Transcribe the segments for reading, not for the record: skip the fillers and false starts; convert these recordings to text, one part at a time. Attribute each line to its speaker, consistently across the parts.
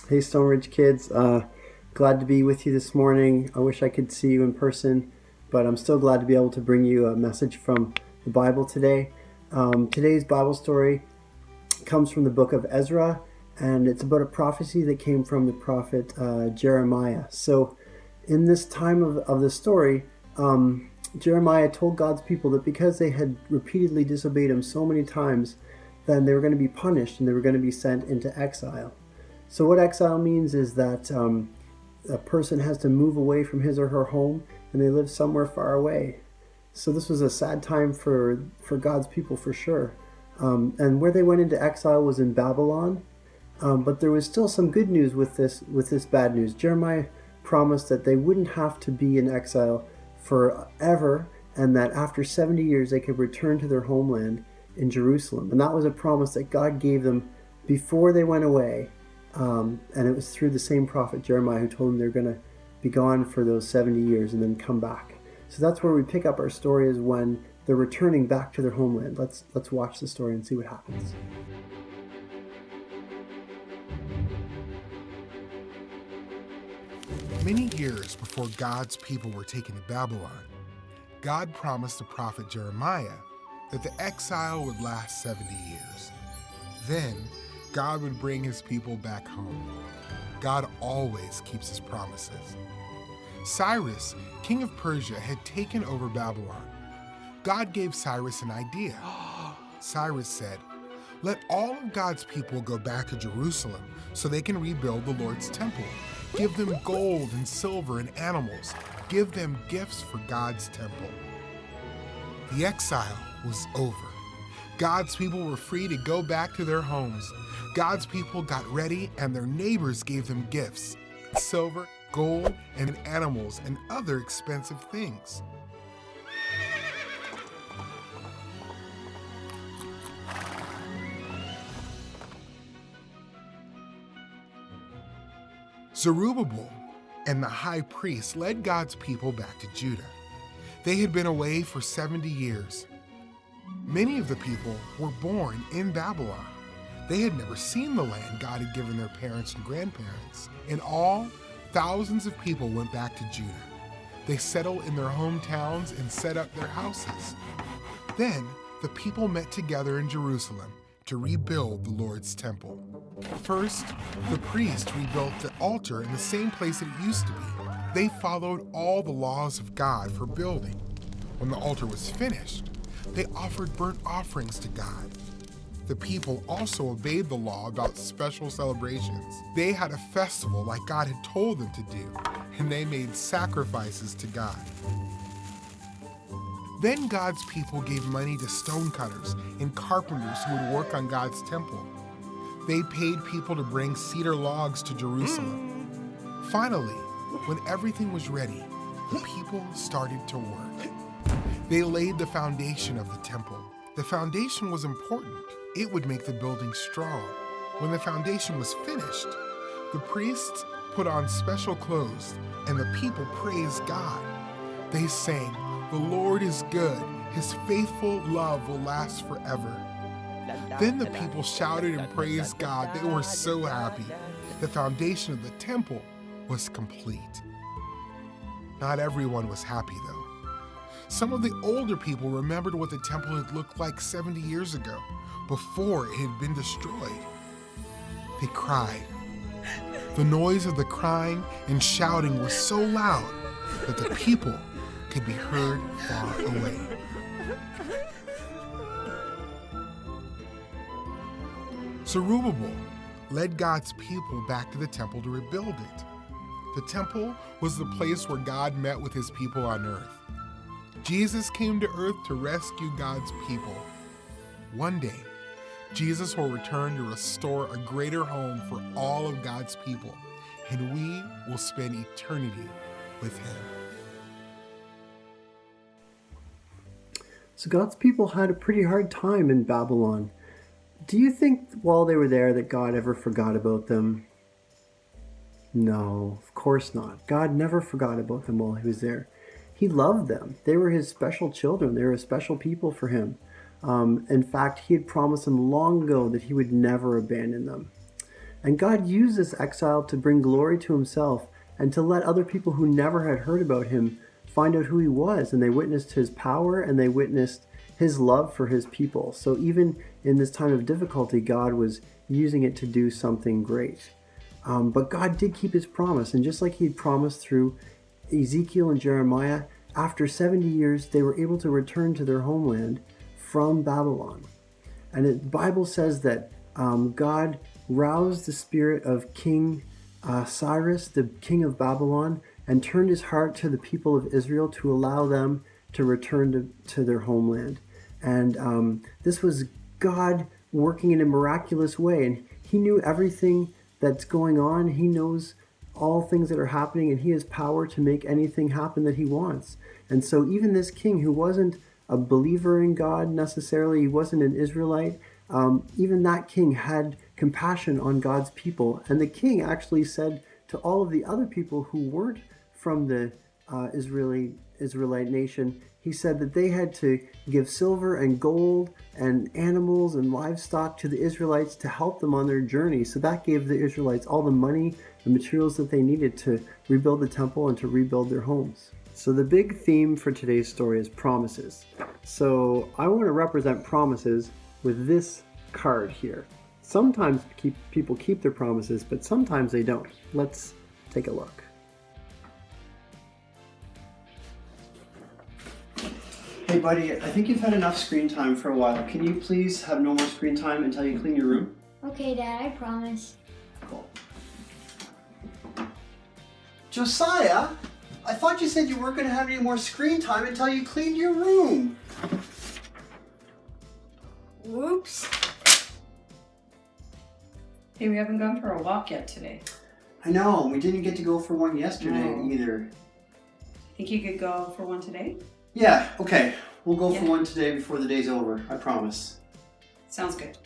Speaker 1: Hey, Stone Ridge kids. Glad to be with you this morning. I wish I could see you in person, but I'm still glad to be able to bring you a message from the Bible today. Today's Bible story comes from the book of Ezra, and it's about a prophecy that came from the prophet Jeremiah. So in this time of the story, Jeremiah told God's people that because they had repeatedly disobeyed him so many times, then they were going to be punished and they were going to be sent into exile. So what exile means is that a person has to move away from his or her home and they live somewhere far away. So this was a sad time for God's people for sure. And where they went into exile was in Babylon. But there was still some good news with this bad news. Jeremiah promised that they wouldn't have to be in exile forever, and that after 70 years they could return to their homeland in Jerusalem. And that was a promise that God gave them before they went away. And it was through the same prophet Jeremiah who told them they're going to be gone for those 70 years and then come back. So that's where we pick up our story, is when they're returning back to their homeland. Let's watch the story and see what happens.
Speaker 2: Many years before God's people were taken to Babylon, God promised the prophet Jeremiah that the exile would last 70 years. Then, God would bring his people back home. God always keeps his promises. Cyrus, king of Persia, had taken over Babylon. God gave Cyrus an idea. Cyrus said, "Let all of God's people go back to Jerusalem so they can rebuild the Lord's temple. Give them gold and silver and animals. Give them gifts for God's temple." The exile was over. God's people were free to go back to their homes. God's people got ready and their neighbors gave them gifts, silver, gold, and animals, and other expensive things. Zerubbabel and the high priest led God's people back to Judah. They had been away for 70 years. Many of the people were born in Babylon. They had never seen the land God had given their parents and grandparents. In all, thousands of people went back to Judah. They settled in their hometowns and set up their houses. Then the people met together in Jerusalem to rebuild the Lord's temple. First, the priest rebuilt the altar in the same place that it used to be. They followed all the laws of God for building. When the altar was finished, they offered burnt offerings to God. The people also obeyed the law about special celebrations. They had a festival like God had told them to do, and they made sacrifices to God. Then God's people gave money to stonecutters and carpenters who would work on God's temple. They paid people to bring cedar logs to Jerusalem. Finally, when everything was ready, the people started to work. They laid the foundation of the temple. The foundation was important. It would make the building strong. When the foundation was finished, the priests put on special clothes and the people praised God. They sang, "The Lord is good. His faithful love will last forever." Then the people shouted and praised God. They were so happy. The foundation of the temple was complete. Not everyone was happy, though. Some of the older people remembered what the temple had looked like 70 years ago, before it had been destroyed. They cried. The noise of the crying and shouting was so loud that the people could be heard far away. Zerubbabel led God's people back to the temple to rebuild it. The temple was the place where God met with his people on earth. Jesus came to earth to rescue God's people. One day, Jesus will return to restore a greater home for all of God's people, and we will spend eternity with him.
Speaker 1: So God's people had a pretty hard time in Babylon. Do you think while they were there that God ever forgot about them? No, of course not. God never forgot about them while he was there. He loved them. They were his special children. They were a special people for him. In fact, he had promised them long ago that he would never abandon them. And God used this exile to bring glory to himself and to let other people who never had heard about him find out who he was. And they witnessed his power and they witnessed his love for his people. So even in this time of difficulty, God was using it to do something great. But God did keep his promise. And just like he had promised through Ezekiel and Jeremiah, after 70 years, they were able to return to their homeland from Babylon. And the Bible says that God roused the spirit of King Cyrus, the king of Babylon, and turned his heart to the people of Israel to allow them to return to their homeland. And this was God working in a miraculous way. And he knew everything that's going on. He knows all things that are happening, and he has power to make anything happen that he wants. And so even this king who wasn't a believer in God necessarily, he wasn't an Israelite, even that king had compassion on God's people. And the king actually said to all of the other people who weren't from the Israelite nation, he said that they had to give silver and gold and animals and livestock to the Israelites to help them on their journey. So that gave the Israelites all the money and materials that they needed to rebuild the temple and to rebuild their homes. So the big theme for today's story is promises. So I want to represent promises with this card here. Sometimes people keep their promises, but sometimes they don't. Let's take a look. Hey buddy, I think you've had enough screen time for a while. Can you please have no more screen time until you clean your room?
Speaker 3: Okay, Dad, I promise.
Speaker 1: Cool. Josiah, I thought you said you weren't going to have any more screen time until you cleaned your room.
Speaker 3: Whoops.
Speaker 4: Hey, we haven't gone for a walk yet today.
Speaker 1: I know, we didn't get to go for one yesterday either.
Speaker 4: Think you could go for one today?
Speaker 1: Yeah, okay. We'll go for one today before the day's over, I promise.
Speaker 4: Sounds good.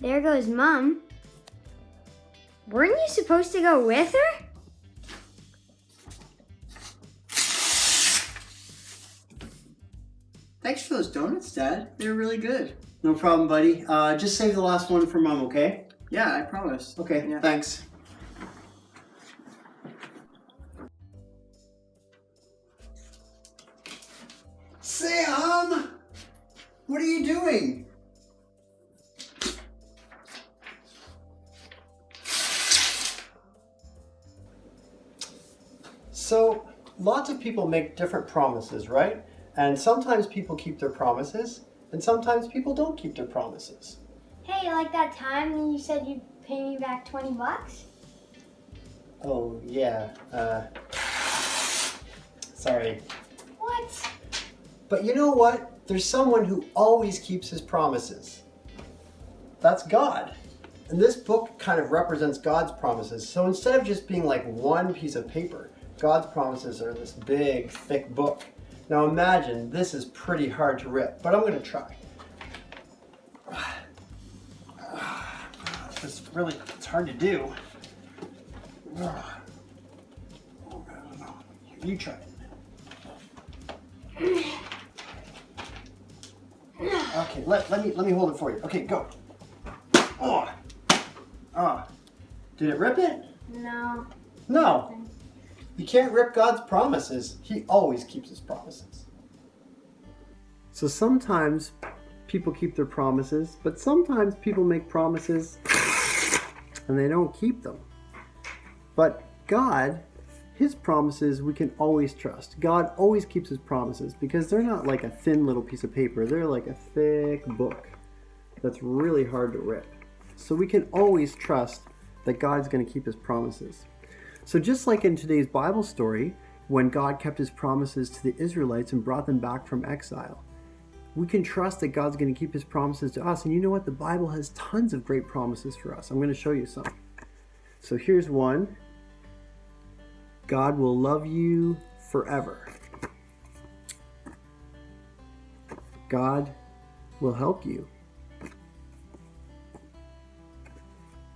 Speaker 3: There goes Mom. Weren't you supposed to go with her?
Speaker 1: Thanks for those donuts, Dad. They're really good. No problem, buddy. Just save the last one for Mom, okay?
Speaker 5: Yeah, I promise.
Speaker 1: Okay,
Speaker 5: Yeah.
Speaker 1: Thanks. Sam! What are you doing? So, lots of people make different promises, right? And sometimes people keep their promises, and sometimes people don't keep their promises.
Speaker 3: Hey, like that time when you said you'd pay me back $20?
Speaker 1: Oh, yeah. Sorry.
Speaker 3: What?
Speaker 1: But you know what? There's someone who always keeps his promises. That's God. And this book kind of represents God's promises. So instead of just being like one piece of paper, God's promises are this big, thick book. Now imagine, this is pretty hard to rip, but I'm going to try. It's hard to do. You try it. Okay, let me hold it for you. Okay, go. Did it rip it?
Speaker 3: No.
Speaker 1: No. You can't rip God's promises. He always keeps his promises. So sometimes people keep their promises, but sometimes people make promises and they don't keep them. But God, his promises we can always trust. God always keeps his promises because they're not like a thin little piece of paper. They're like a thick book that's really hard to rip. So we can always trust that God's going to keep his promises. So just like in today's Bible story, when God kept his promises to the Israelites and brought them back from exile, we can trust that God's going to keep his promises to us. And you know what? The Bible has tons of great promises for us. I'm going to show you some. So here's one. God will love you forever. God will help you.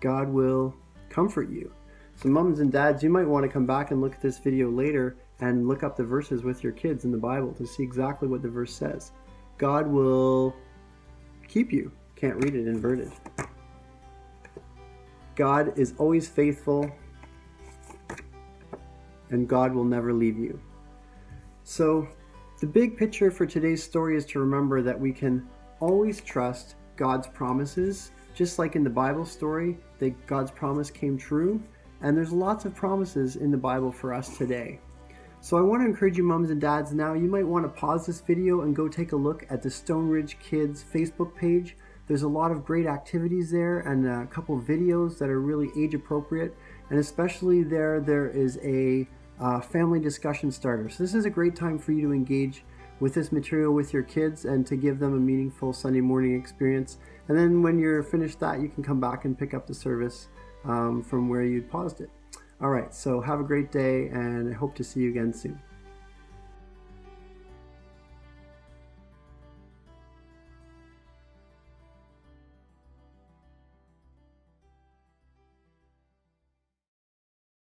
Speaker 1: God will comfort you. So moms and dads, you might want to come back and look at this video later and look up the verses with your kids in the Bible to see exactly what the verse says. God will keep you. Can't read it inverted. God is always faithful, and God will never leave you. So the big picture for today's story is to remember that we can always trust God's promises, just like in the Bible story, that God's promise came true. And there's lots of promises in the Bible for us today. So I want to encourage you moms and dads now, you might want to pause this video and go take a look at the Stone Ridge Kids Facebook page. There's a lot of great activities there and a couple of videos that are really age appropriate. And especially there is a family discussion starter. So this is a great time for you to engage with this material with your kids and to give them a meaningful Sunday morning experience. And then when you're finished that, you can come back and pick up the service from where you paused it. All right, so have a great day, and I hope to see you again soon.